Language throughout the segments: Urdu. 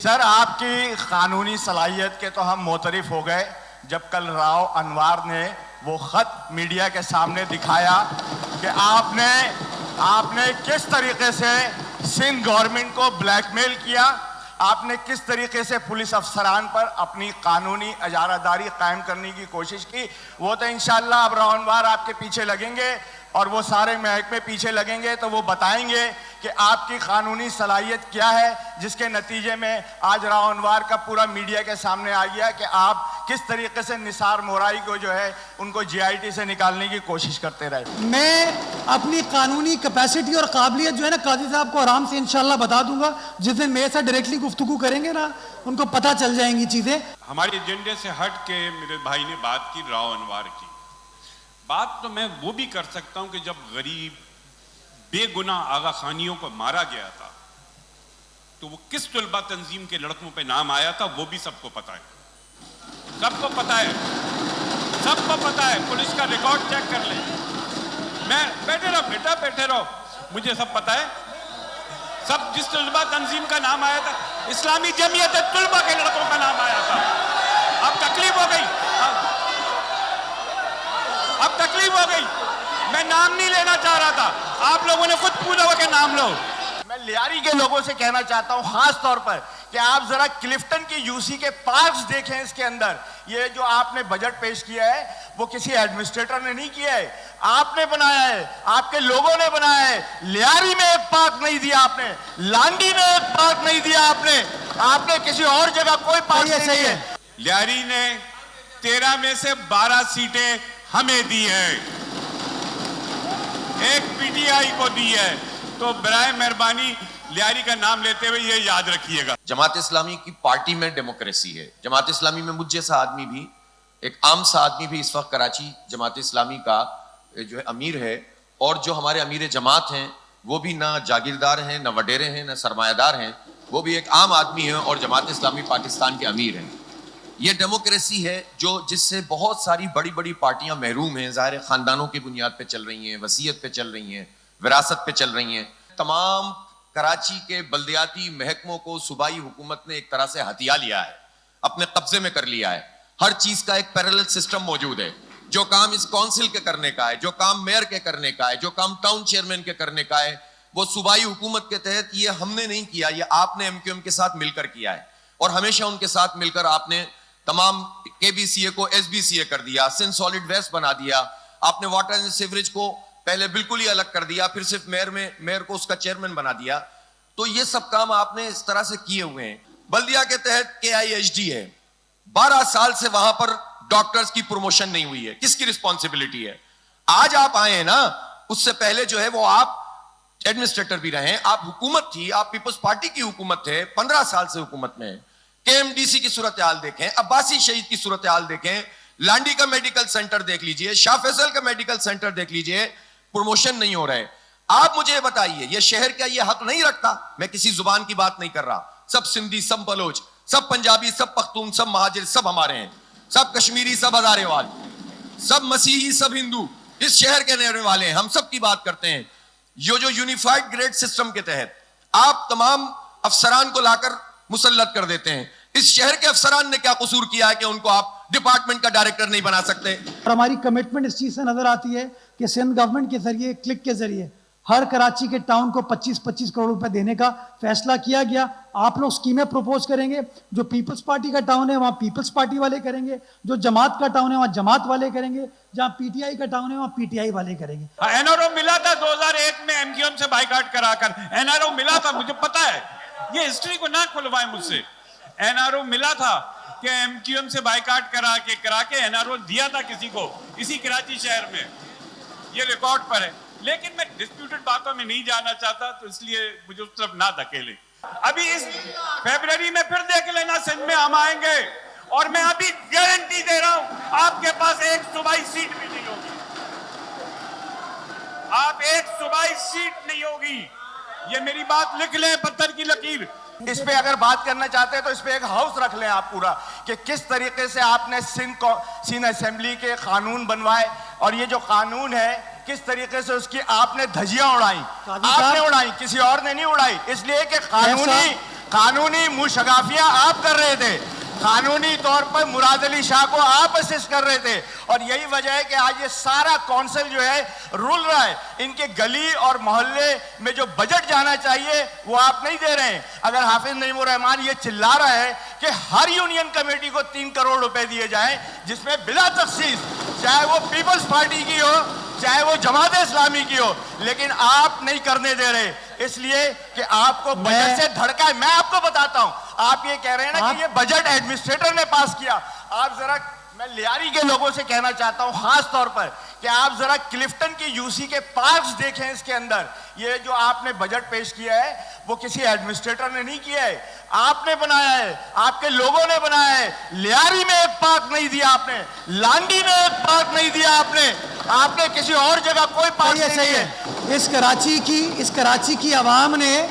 سر آپ کی قانونی صلاحیت کے تو ہم معترف ہو گئے جب کل راؤ انوار نے وہ خط میڈیا کے سامنے دکھایا کہ آپ نے کس طریقے سے سندھ گورنمنٹ کو بلیک میل کیا، آپ نے کس طریقے سے پولیس افسران پر اپنی قانونی اجارہ داری قائم کرنے کی کوشش کی۔ وہ تو انشاءاللہ اب راؤ انوار آپ کے پیچھے لگیں گے اور وہ سارے محکمے پیچھے لگیں گے تو وہ بتائیں گے کہ آپ کی قانونی صلاحیت کیا ہے، جس کے نتیجے میں آج راؤ انوار کا پورا میڈیا کے سامنے آ گیا کہ آپ کس طریقے سے نثار مورائی کو جو ہے ان کو جی آئی ٹی سے نکالنے کی کوشش کرتے رہے۔ میں اپنی قانونی کیپیسٹی اور قابلیت جو ہے نا قاضی صاحب کو آرام سے انشاءاللہ بتا دوں گا، جس دن میرے ساتھ ڈائریکٹلی گفتگو کریں گے نا ان کو پتہ چل جائیں گی چیزیں۔ ہمارے ایجنڈے سے ہٹ کے میرے بھائی نے بات کی راؤ انوار کی بات، تو میں وہ بھی کر سکتا ہوں کہ جب غریب بے گناہ آغا خانیوں کو مارا گیا تھا تو وہ کس طلبہ تنظیم کے لڑکوں پہ نام آیا تھا وہ بھی سب کو پتا ہے، سب کو پتا ہے، سب کو پتا ہے، پولیس کا ریکارڈ چیک کر لیں۔ میں بیٹھے رہو بیٹا، بیٹھے رہو، مجھے سب پتا ہے، سب جس طلبہ تنظیم کا نام آیا تھا، اسلامی جمعیت طلبہ کے لڑکوں کا نام آیا تھا۔ اب تکلیف ہو گئی، اب تکلیف ہو گئی، میں نام نہیں لینا چاہ رہا تھا، آپ لوگوں نے خود پوچھا ہوا کہ نام لو۔ میں لیاری کے لوگوں سے کہنا چاہتا ہوں خاص طور پر کہ آپ ذرا کلفٹن کی یو سی کے پارکس دیکھیں، اس کے اندر یہ جو آپ نے بجٹ پیش کیا ہے وہ کسی ایڈمنسٹریٹر نے نہیں کیا ہے، آپ نے بنایا ہے، آپ کے لوگوں نے بنایا ہے۔ لیاری میں ایک پارک نہیں دیا آپ نے، لانڈی میں ایک پارک نہیں دیا آپ نے کسی اور جگہ کوئی پارک نہیں دیا۔ لیاری نے 13 میں سے 12 سیٹیں ہمیں دی ہے، ایک پی ٹی آئی کو دی ہے، تو برائے مہربانی لیاری کا نام لیتے ہوئے یہ یاد رکھیے گا۔ جماعت اسلامی کی پارٹی میں ڈیموکریسی ہے، جماعت اسلامی میں مجھ جیسا آدمی بھی، ایک عام سا آدمی بھی اس وقت کراچی جماعت اسلامی کا جو ہے امیر ہے، اور جو ہمارے امیر جماعت ہیں وہ بھی نہ جاگیردار ہیں، نہ وڈیرے ہیں، نہ سرمایہ دار ہیں، وہ بھی ایک عام آدمی ہیں اور جماعت اسلامی پاکستان کے امیر ہیں۔ یہ ڈیموکریسی ہے جس سے بہت ساری بڑی بڑی پارٹیاں محروم ہیں، ظاہر خاندانوں کی بنیاد پہ چل رہی ہیں، وصیت پہ چل رہی ہیں، وراثت پہ چل رہی ہیں۔ تمام کراچی کے بلدیاتی محکموں کو صوبائی حکومت نے ایک طرح سے ہتھیا لیا ہے، اپنے قبضے میں کر لیا ہے۔ ہر چیز کا ایک پیرلل سسٹم موجود ہے، جو کام اس کونسل کے کرنے کا ہے، جو کام میئر کے کرنے کا ہے، جو کام ٹاؤن چیئرمین کے کرنے کا ہے، وہ صوبائی حکومت کے تحت یہ ہم نے نہیں کیا، یہ آپ نے ایم کیو ایم کے ساتھ مل کر کیا ہے، اور ہمیشہ ان کے ساتھ مل کر آپ نے تمام کے بی سی اے کو ایس بی سی اے کر دیا، سندھ سالڈ ویسٹ بنا دیا، آپ نے واٹر اینڈ سیوریج کو پہلے بالکل ہی الگ کر دیا، پھر صرف میئر کو اس کا چیئرمین بنا دیا۔ تو یہ سب کام آپ نے اس طرح سے کیے ہوئے ہیں۔ بلدیہ کے تحت کے آئی ایچ ڈی ہے، 12 سال سے وہاں پر ڈاکٹرز کی پروموشن نہیں ہوئی ہے، کس کی رسپانسبلٹی ہے؟ آج آپ آئے ہیں نا، اس سے پہلے جو ہے وہ آپ ایڈمنسٹریٹر بھی رہے ہیں، آپ حکومت تھی، آپ پیپلز پارٹی کی حکومت تھے، 15 سال سے حکومت میں ہیں۔ کے ایم ڈی سی کی صورتحال دیکھیں، عباسی شہید کی صورتحال دیکھیں، لانڈی کا میڈیکل سینٹر دیکھ لیجئے، شاہ فیصل کا میڈیکل سینٹر دیکھ لیجئے، پروموشن نہیں ہو رہے۔ آپ مجھے بتائیے یہ شہر کیا یہ حق نہیں رکھتا؟ میں کسی زبان کی بات نہیں کر رہا، سب سندھی، سب بلوچ، سب پنجابی، سب پختون، سب مہاجر، سب ہمارے ہیں، سب کشمیری، سب ہزارے وال، سب مسیحی، سب ہندو، اس شہر کے رہنے والے ہیں، ہم سب کی بات کرتے ہیں۔ یہ جو یونیفائڈ گریڈ سسٹم کے تحت آپ تمام افسران کو لا کر مسلط کر دیتے ہیں، اس شہر کے افسران نے کیا قصور کیا ہے کہ ان کو آپ ڈپارٹمنٹ کا ڈائریکٹر نہیں بنا سکتے؟ اور ہماری کمٹمنٹ اس چیز سے نظر آتی ہے کہ سندھ گورنمنٹ کے ذریعے کلک کے ذریعے ہر کراچی کے ٹاؤن کو 25-25 کروڑ روپے دینے کا فیصلہ کیا گیا۔ آپ لوگ اسکیمیں پروپوز کریں گے، جو پیپلز پارٹی کا ٹاؤن ہے وہاں پیپلز پارٹی والے کریں گے، جو جماعت کا ٹاؤن ہے وہاں جماعت والے کریں گے، جہاں پی ٹی آئی کا ٹاؤن ہے وہاں پی ٹی آئی والے کریں گے۔ این آر او ملا تھا 2001 میں ایم کیو ایم سے بائیکاٹ کرا کر، این آر او ملا تھا، مجھے پتا ہے، یہ ہسٹری کو نہ کھلوائیں مجھ سے۔ این آر او ملا تھا کہ ایم کیو ایم سے بائیکاٹ کرا کے این آر او دیا تھا کسی کو اسی کراچی شہر میں، یہ ریکارڈ پر ہے۔ لیکن میں ڈسپیوٹڈ باتوں میں نہیں جانا چاہتا، تو اس لیے مجھے اس طرف نہ دھکیلیں۔ ابھی اس فیبرری میں پھر دیکھ لینا، سندھ میں ہم آئیں گے، اور میں ابھی گارنٹی دے رہا ہوں آپ کے پاس ایک صوبائی سیٹ بھی نہیں ہوگی، آپ ایک صوبائی سیٹ نہیں ہوگی، یہ میری بات لکھ لیں پتھر کی لکیر۔ اس پہ اگر بات کرنا چاہتے ہیں تو اس پہ ایک ہاؤس رکھ لیں آپ پورا، کہ کس طریقے سے آپ نے سندھ اسمبلی کے قانون بنوائے، اور یہ جو قانون ہے کس طریقے سے اس کی آپ نے دھجیاں اڑائیں، آپ نے اڑائیں، کسی اور نے نہیں اڑائی، اس لیے کہ قانونی مشغافیاں آپ کر رہے تھے, قانونی طور پر مراد علی شاہ کو آپ اسسٹ کر رہے تھے, اور یہی وجہ ہے کہ آج یہ سارا کونسل جو ہے رول رہا ہے. ان کے گلی اور محلے میں جو بجٹ جانا چاہیے وہ آپ نہیں دے رہے ہیں. اگر حافظ نعیم الرحمان یہ چلا رہا ہے کہ ہر یونین کمیٹی کو 3 کروڑ روپے دیے جائیں, جس میں بلا تخصیص, چاہے وہ پیپلز پارٹی کی ہو چاہے وہ جماعت اسلامی کی ہو, لیکن آپ نہیں کرنے دے رہے, اس لیے کہ آپ کو بجٹ سے دھڑکا ہے. میں آپ کو بتاتا ہوں, آپ یہ کہہ رہے ہیں نا کہ یہ بجٹ ایڈمنسٹریٹر نے پاس کیا. آپ ذرا, میں لیاری کے لوگوں سے کہنا چاہتا ہوں خاص طور پر کہ آپ ذرا کلفٹن کی یو سی کے پارکس دیکھیں. اس کے اندر یہ جو آپ نے بجٹ پیش کیا ہے وہ کسی ایڈمنسٹریٹر نے نہیں کیا ہے, آپ نے بنایا ہے, آپ کے لوگوں نے بنایا ہے. لیاری میں ایک پارک نہیں دیا آپ نے, لانڈی میں ایک پارک نہیں دیا آپ نے کسی اور جگہ کوئی پارک نہیں دیا. اس کراچی کی عوام نے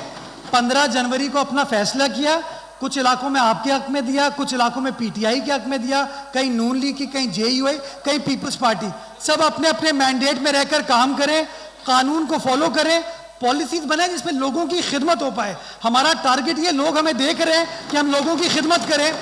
15 جنوری کو اپنا فیصلہ کیا. کچھ علاقوں میں آپ کے حق میں دیا, کچھ علاقوں میں پی ٹی آئی کے حق میں دیا, کہیں نون لیگ کی, کہیں جے یو آئی, کہیں پیپلز پارٹی. سب اپنے اپنے مینڈیٹ میں رہ کر کام کریں, قانون کو فالو کریں, پالیسیز بنائیں جس میں لوگوں کی خدمت ہو پائے. ہمارا ٹارگٹ یہ, لوگ ہمیں دیکھ رہے ہیں کہ ہم لوگوں کی خدمت کریں.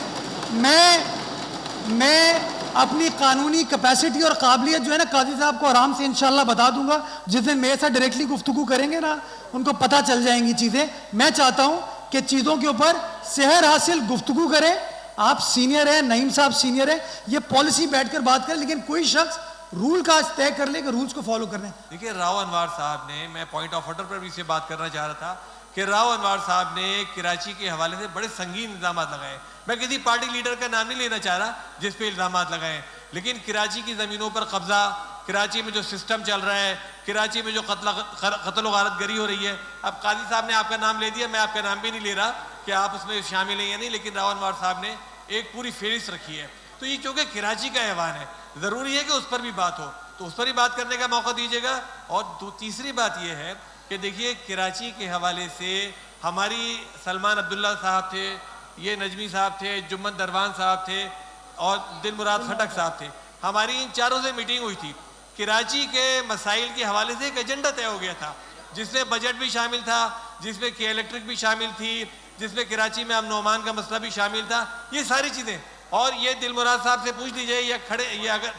میں اپنی قانونی کیپیسٹی اور قابلیت جو ہے نا قاضی صاحب کو آرام سے انشاءاللہ بتا دوں گا. جس دن میرے ساتھ ڈائریکٹلی گفتگو کریں گے نا ان کو پتہ چل جائیں گی چیزیں. میں چاہتا ہوں کہ چیزوں کے اوپر سحر حاصل گفتگو کریں. آپ سینئر ہیں, نعیم صاحب سینئر ہیں, یہ پالیسی بیٹھ کر بات کریں, لیکن کوئی شخص رول کا طے کر لے کہ رولز کو فالو کرنے. دیکھیے راؤ انوار صاحب نے, میں پوائنٹ آف آرڈر پر بھی سے بات کرنا چاہ رہا تھا کہ راؤ انوار صاحب نے کراچی کے حوالے سے بڑے سنگین الزامات لگائے. میں کسی پارٹی لیڈر کا نام نہیں لینا چاہ رہا جس پہ الزامات لگائے, لیکن کراچی کی زمینوں پر قبضہ, کراچی میں جو سسٹم چل رہا ہے, کراچی میں جو قتل و غارت گری ہو رہی ہے. اب قاضی صاحب نے آپ کا نام لے دیا, میں آپ کا نام بھی نہیں لے رہا کہ آپ اس میں شامل ہیں یا نہیں, لیکن راؤ انوار صاحب نے ایک پوری فہرست رکھی ہے. تو یہ چونکہ کراچی کا ایوان ہے, ضروری ہے کہ اس پر بھی بات ہو, تو اس پر ہی بات کرنے کا موقع دیجیے گا. اور تیسری بات یہ ہے کہ دیکھیے کراچی کے حوالے سے ہماری سلمان عبداللہ صاحب تھے, یہ نجمی صاحب تھے, جمن دروان صاحب تھے, اور دل مراد خٹک صاحب تھے. ہماری ان چاروں سے میٹنگ ہوئی تھی. کراچی کے مسائل کے حوالے سے ایک ایجنڈا طے ہو گیا تھا, جس میں بجٹ بھی شامل تھا, جس میں کے الیکٹرک بھی شامل تھی, جس میں کراچی میں امن و امان کا مسئلہ بھی شامل تھا. یہ ساری چیزیں, اور یہ دل مراد صاحب سے پوچھ لیجئے, یہ اگر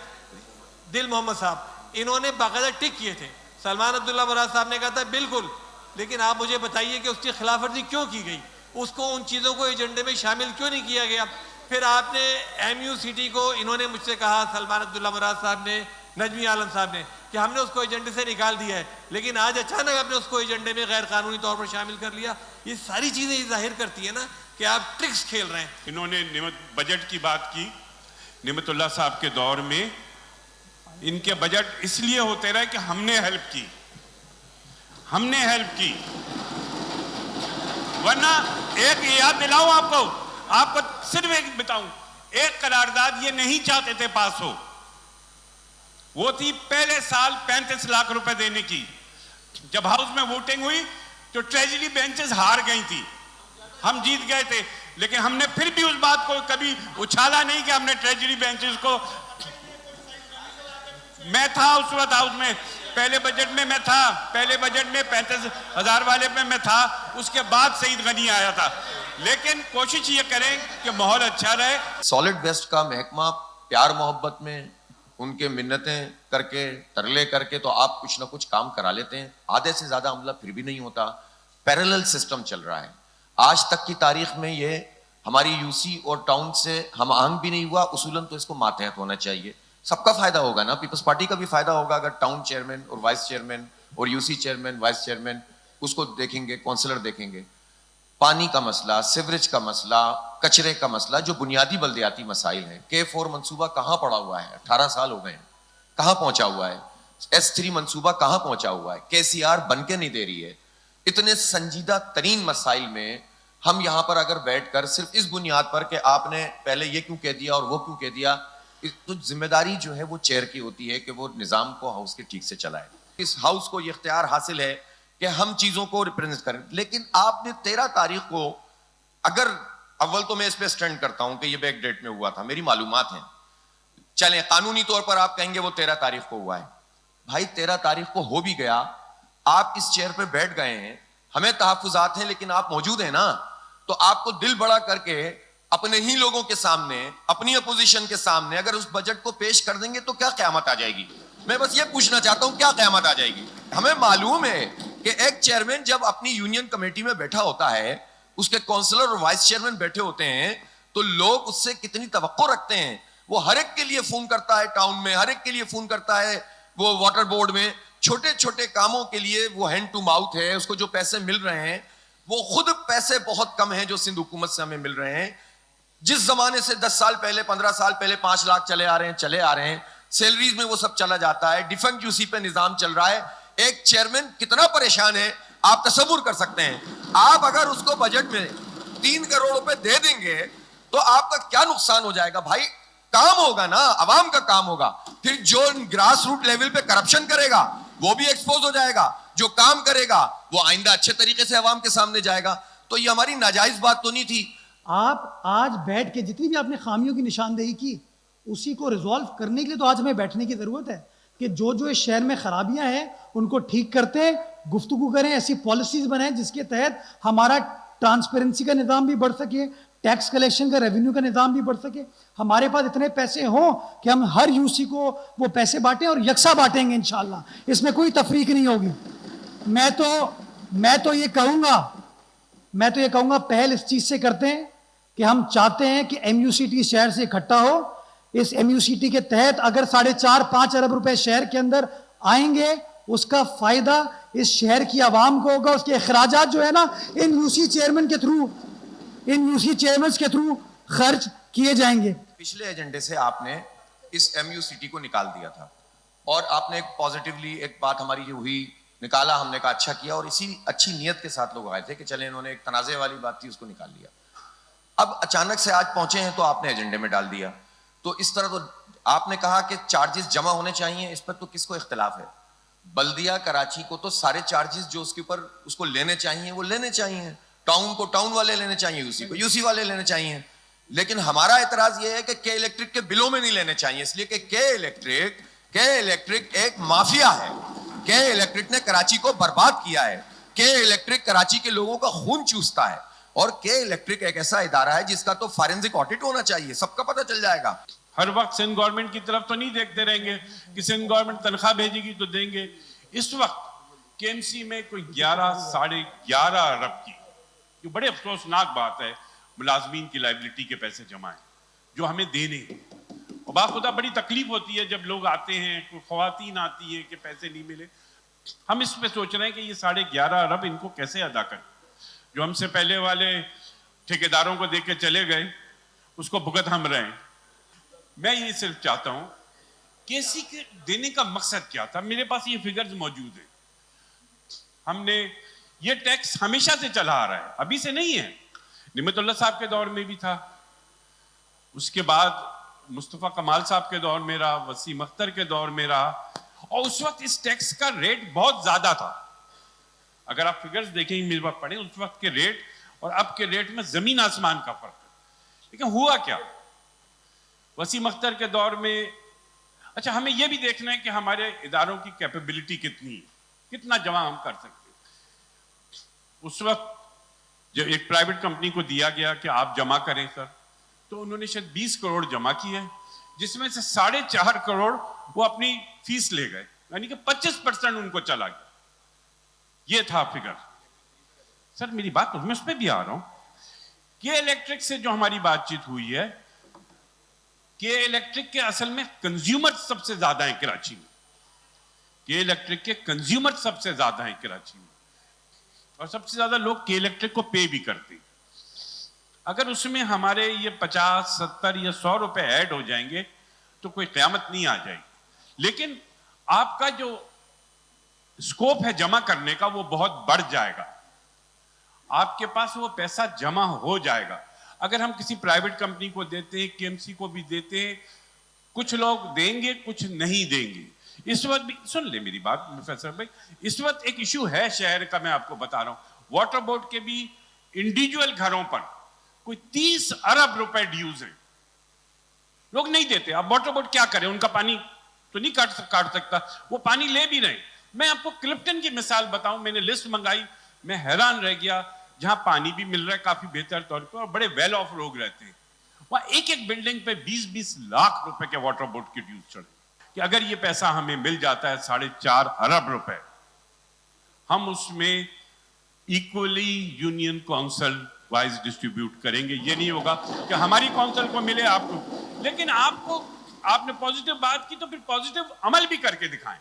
دل محمد صاحب, انہوں نے باقاعدہ ٹک کیے تھے. سلمان عبداللہ مراد صاحب نے کہا تھا بالکل, لیکن آپ مجھے بتائیے کہ اس کی خلاف ورزی کیوں کی گئی, اس کو ان چیزوں کو ایجنڈے میں شامل کیوں نہیں کیا گیا. پھر آپ نے ایم یو سی ٹی کو, انہوں نے مجھ سے کہا, سلمان عبداللہ مراد صاحب نے, نجمی عالم صاحب نے, کہ ہم نے اس کو ایجنڈے سے نکال دیا ہے, لیکن آج اچانک آپ نے اس کو ایجنڈے میں غیر قانونی طور پر شامل کر لیا. یہ ساری چیزیں یہ ظاہر کرتی ہیں نا کہ آپ ٹرکس کھیل رہے ہیں. انہوں نے بجٹ کی بات کی. نعمت اللہ صاحب کے دور میں ان کے بجٹ اس لیے ہوتے رہے کہ ہم نے ہیلپ کی, ورنہ ایک یاد دلاؤں آپ کو صرف ایک بتاؤں, ایک قرارداد یہ نہیں چاہتے تھے پاس ہو, وہ تھی پہلے سال 35 لاکھ روپے دینے کی. جب ہاؤس میں ووٹنگ ہوئی تو ٹریجری بینچز ہار گئی تھی, ہم جیت گئے تھے, لیکن ہم نے پھر بھی اس بات کو کبھی اچھالا نہیں کہ ہم نے ٹریجری بینچز کو. میں تھا اس وقت ہاؤس میں, پہلے بجٹ میں میں تھا, پہلے بجٹ میں 35,000 والے میں تھا, اس کے بعد سعید غنی آیا تھا. لیکن کوشش یہ کریں کہ ماحول اچھا رہے. سالڈ ویسٹ کا محکمہ پیار محبت میں ان کے منتیں کر کے, ترلے کر کے تو آپ کچھ نہ کچھ کام کرا لیتے ہیں, آدھے سے زیادہ عملہ پھر بھی نہیں ہوتا. پیرلل سسٹم چل رہا ہے. آج تک کی تاریخ میں یہ ہماری یو سی اور ٹاؤن سے ہم آہنگ بھی نہیں ہوا. اصولاً تو اس کو ماتحت ہونا چاہیے. سب کا فائدہ ہوگا نا, پیپلز پارٹی کا بھی فائدہ ہوگا اگر ٹاؤن چیئرمین اور وائس چیئرمین اور U C chairman vice chairman اس کو دیکھیں گے, کونسلر دیکھیں گے. پانی کا مسئلہ, سیوریج کا مسئلہ, کچرے کا مسئلہ, جو بنیادی بلدیاتی مسائل ہیں. K4 منصوبہ کہاں پڑا ہوا ہے, 18 سال ہو گئے ہیں, کہاں پہنچا ہوا ہے. S3 منصوبہ کہاں پہنچا ہوا ہے. KCR بن کے نہیں دے رہی ہے. اتنے سنجیدہ ترین مسائل میں ہم یہاں پر اگر بیٹھ کر صرف اس بنیاد پر کہ آپ نے پہلے یہ کیوں کہہ دیا اور وہ کیوں کہہ دیا, تو ذمہ داری جو ہے وہ چیئر کی ہوتی ہے کہ وہ نظام کو ہاؤس کے ٹھیک سے چلائے. اس ہاؤس کو یہ اختیار حاصل ہے کہ ہم چیزوں کو ریپرزینٹ کریں. لیکن آپ نے 13 تاریخ کو, اگر اول تو میں اس پہ سٹینڈ کرتا ہوں کہ یہ بیک ڈیٹ میں ہوا تھا, میری معلومات ہیں, چلیں قانونی طور پر آپ کہیں گے وہ 13 تاریخ کو ہوا ہے. بھائی 13 تاریخ کو ہو بھی گیا, آپ اس چیئر پہ بیٹھ گئے ہیں, ہمیں تحفظات ہیں لیکن آپ موجود ہیں نا. تو آپ کو دل بڑا کر کے اپنے ہی لوگوں کے سامنے, اپنی اپوزیشن کے سامنے اگر اس بجٹ کو پیش کر دیں گے تو کیا قیامت آ جائے گی؟ میں بس یہ پوچھنا چاہتا ہوں, کیا قیامت آ جائے گی؟ ہمیں معلوم ہے کہ ایک چیئرمین جب اپنی یونین کمیٹی میں بیٹھا ہوتا ہے, اس کے کونسلر اور وائس چیئرمین بیٹھے ہوتے ہیں, تو لوگ اس سے کتنی توقع رکھتے ہیں. وہ ہر ایک کے لیے فون کرتا ہے, ٹاؤن میں ہر ایک کے لیے فون کرتا ہے, وہ واٹر بورڈ میں چھوٹے چھوٹے کاموں کے لیے وہ ہینڈ ٹو ماؤتھ ہے. اس کو جو پیسے مل رہے ہیں وہ خود پیسے بہت کم ہیں جو سندھ حکومت سے ہمیں مل رہے ہیں. جس زمانے سے 10 سال پہلے 15 سال پہلے 5 لاکھ چلے آ رہے ہیں, سیلریز میں وہ سب چلا جاتا ہے, ڈیفنگ یو سی پہ نظام چل رہا ہے. ایک چیئرمین کتنا پریشان ہے آپ تصور کر سکتے ہیں. آپ اگر اس کو بجٹ میں 3 کروڑ روپے دے دیں گے تو آپ کا کیا نقصان ہو جائے گا بھائی؟ کام ہوگا نا, عوام کا کام ہوگا. پھر جو گراس روٹ لیول پہ کرپشن کرے گا وہ بھی ایکسپوز ہو جائے گا, جو کام کرے گا وہ آئندہ اچھے طریقے سے عوام کے سامنے جائے گا. تو یہ ہماری ناجائز بات تو نہیں تھی. آپ آج بیٹھ کے جتنی بھی آپ نے خامیوں کی نشاندہی کی, اسی کو ریزالو کرنے کے لیے تو آج ہمیں بیٹھنے کی ضرورت ہے کہ جو جو اس شہر میں خرابیاں ہیں ان کو ٹھیک کرتے ہیں, گفتگو کریں, ایسی پالیسیز بنائیں جس کے تحت ہمارا ٹرانسپیرنسی کا نظام بھی بڑھ سکے, ٹیکس کلیکشن کا, ریونیو کا نظام بھی بڑھ سکے. ہمارے پاس اتنے پیسے ہوں کہ ہم ہر یو سی کو وہ پیسے بانٹیں اور یکساں بانٹیں گے انشاءاللہ, اس میں کوئی تفریق نہیں ہوگی. میں تو یہ کہوں گا پہل اس چیز سے کرتے ہیں کہ ہم چاہتے ہیں کہ ایم یو سی ٹی شہر سے اکٹھا ہو. اس ایم یو سی ٹی کے تحت اگر 4.5-5 ارب روپے شہر کے اندر آئیں گے, اس کا فائدہ اس شہر کی عوام کو ہوگا. اس کے اخراجات جو ہے نا ان یو سی چیئرمین کے تھرو خرچ کیے جائیں گے. پچھلے ایجنڈے سے آپ نے اس ایم یو سی ٹی کو نکال دیا تھا اور آپ نے ایک پازیٹیولی ایک بات ہماری جو ہوئی نکالا, ہم نے کہا اچھا کیا, اور اسی اچھی نیت کے ساتھ لوگ آئے تھے کہ چلیں انہوں نے ایک تنازع والی بات تھی اس کو نکال لیا. اب اچانک سے آج پہنچے ہیں تو آپ نے ایجنڈے میں ڈال دیا. تو اس طرح تو آپ نے کہا کہ چارجز جمع ہونے چاہیے, اس پر تو کس کو اختلاف ہے؟ بلدیہ کراچی کو تو سارے چارجز جو اس کے اوپر اس کو لینے چاہیے وہ لینے چاہیے, ٹاؤن کو ٹاؤن والے لینے چاہیے, یو سی کو یو سی والے لینے چاہیے. لیکن ہمارا اعتراض یہ ہے کہ کے الیکٹرک کے بلوں میں نہیں لینے چاہیے, اس لیے کہ کے الیکٹرک ایک مافیا ہے. کے الیکٹرک نے کراچی کو برباد کیا ہے. کے الیکٹرک کراچی کے لوگوں کا خون چوستا ہے. اور کے الیکٹرک ایک ایسا ادارہ ہے جس کا تو فارنزک آڈٹ ہونا چاہیے, سب کا پتہ چل جائے گا. ہر وقت سندھ گورنمنٹ کی طرف تو نہیں دیکھتے رہیں گے کہ سندھ گورنمنٹ تنخواہ بھیجے گی تو دیں گے. اس وقت کے ایم سی میں کوئی 11-11.5 ارب کی, جو بڑے افسوسناک بات ہے, ملازمین کی لائبلٹی کے پیسے جمع ہیں جو ہمیں دینے ہیں. اور باخدا بڑی تکلیف ہوتی ہے جب لوگ آتے ہیں, خواتین آتی ہیں کہ پیسے نہیں ملے. ہم اس پہ سوچ رہے ہیں کہ یہ 11.5 ارب ان کو کیسے ادا کریں. جو ہم سے پہلے والے ٹھیکیداروں کو دے کے چلے گئے اس کو بھگت ہم رہے ہیں. میں یہ صرف چاہتا ہوں کہ اسی کے دینے کا مقصد کیا تھا. میرے پاس یہ فگرز موجود ہیں. ہم نے یہ ٹیکس ہمیشہ سے چلا آ رہا ہے, ابھی سے نہیں ہے. نعمت اللہ صاحب کے دور میں بھی تھا, اس کے بعد مصطفیٰ کمال صاحب کے دور میں رہا, وسیم اختر کے دور میں رہا, اور اس وقت اس ٹیکس کا ریٹ بہت زیادہ تھا. اگر آپ فگرز دیکھیں میرے پاس پڑھیں, اس وقت کے ریٹ اور اب کے ریٹ میں زمین آسمان کا فرق ہے. لیکن ہوا کیا وسیم اختر کے دور میں؟ اچھا, ہمیں یہ بھی دیکھنا ہے کہ ہمارے اداروں کی کیپیبلٹی کتنی ہے, کتنا جمع ہم کر سکتے ہیں. اس وقت جب ایک پرائیویٹ کمپنی کو دیا گیا کہ آپ جمع کریں سر, تو انہوں نے شاید 20 کروڑ جمع کیے, جس میں سے 4.5 کروڑ وہ اپنی فیس لے گئے, یعنی کہ 25% ان کو چلا گیا. یہ تھا فگر. سر میری بات میں اس پہ بھی آ رہا ہوں. کے الیکٹرک سے جو ہماری بات چیت ہوئی ہے, کے الیکٹرک کے اصل میں کنزیومر سب سے زیادہ ہیں کراچی میں. کے الیکٹرک کے کنزیومر سب سے زیادہ ہیں کراچی میں, اور سب سے زیادہ لوگ کے الیکٹرک کو پے بھی کرتے ہیں. اگر اس میں ہمارے یہ 50, 70 یا 100 روپے ایڈ ہو جائیں گے تو کوئی قیامت نہیں آ جائے گی. لیکن آپ کا جو اسکوپ ہے جمع کرنے کا وہ بہت بڑھ جائے گا. آپ کے پاس وہ پیسہ جمع ہو جائے گا. اگر ہم کسی پرائیویٹ کمپنی کو دیتے ہیں, کے ایم سی کو بھی دیتے ہیں, کچھ لوگ دیں گے کچھ نہیں دیں گے. اس وقت بھی سن لیں میری بات پروفیسر بھائی, اس وقت ایک ایشو ہے شہر کا, میں آپ کو بتا رہا ہوں. واٹر بورڈ کے بھی انڈیویجول گھروں پر کوئی 30 ارب روپے ڈیوز ہیں, لوگ نہیں دیتے. اب واٹر بورڈ کیا کرے, ان کا پانی تو نہیں کاٹ سکتا, وہ پانی لے بھی رہے. میں آپ کو کلپٹن کی مثال بتاؤں, میں نے لسٹ منگائی, میں حیران رہ گیا. جہاں پانی بھی مل رہا ہے کافی بہتر طور پہ اور بڑے ویل آف لوگ رہتے ہیں, وہاں ایک ایک بلڈنگ پہ 20-20 لاکھ روپے کے واٹر بورڈ کے ڈیوز چڑھے. کہ اگر یہ پیسہ ہمیں مل جاتا ہے 4.5 ارب روپے, ہم اس میں equally union council wise distribute کریں گے. یہ نہیں ہوگا کہ ہماری کونسل کو ملے آپ کو, لیکن آپ نے پازیٹیو بات کی تو پھر پازیٹیو عمل بھی کر کے دکھائیں.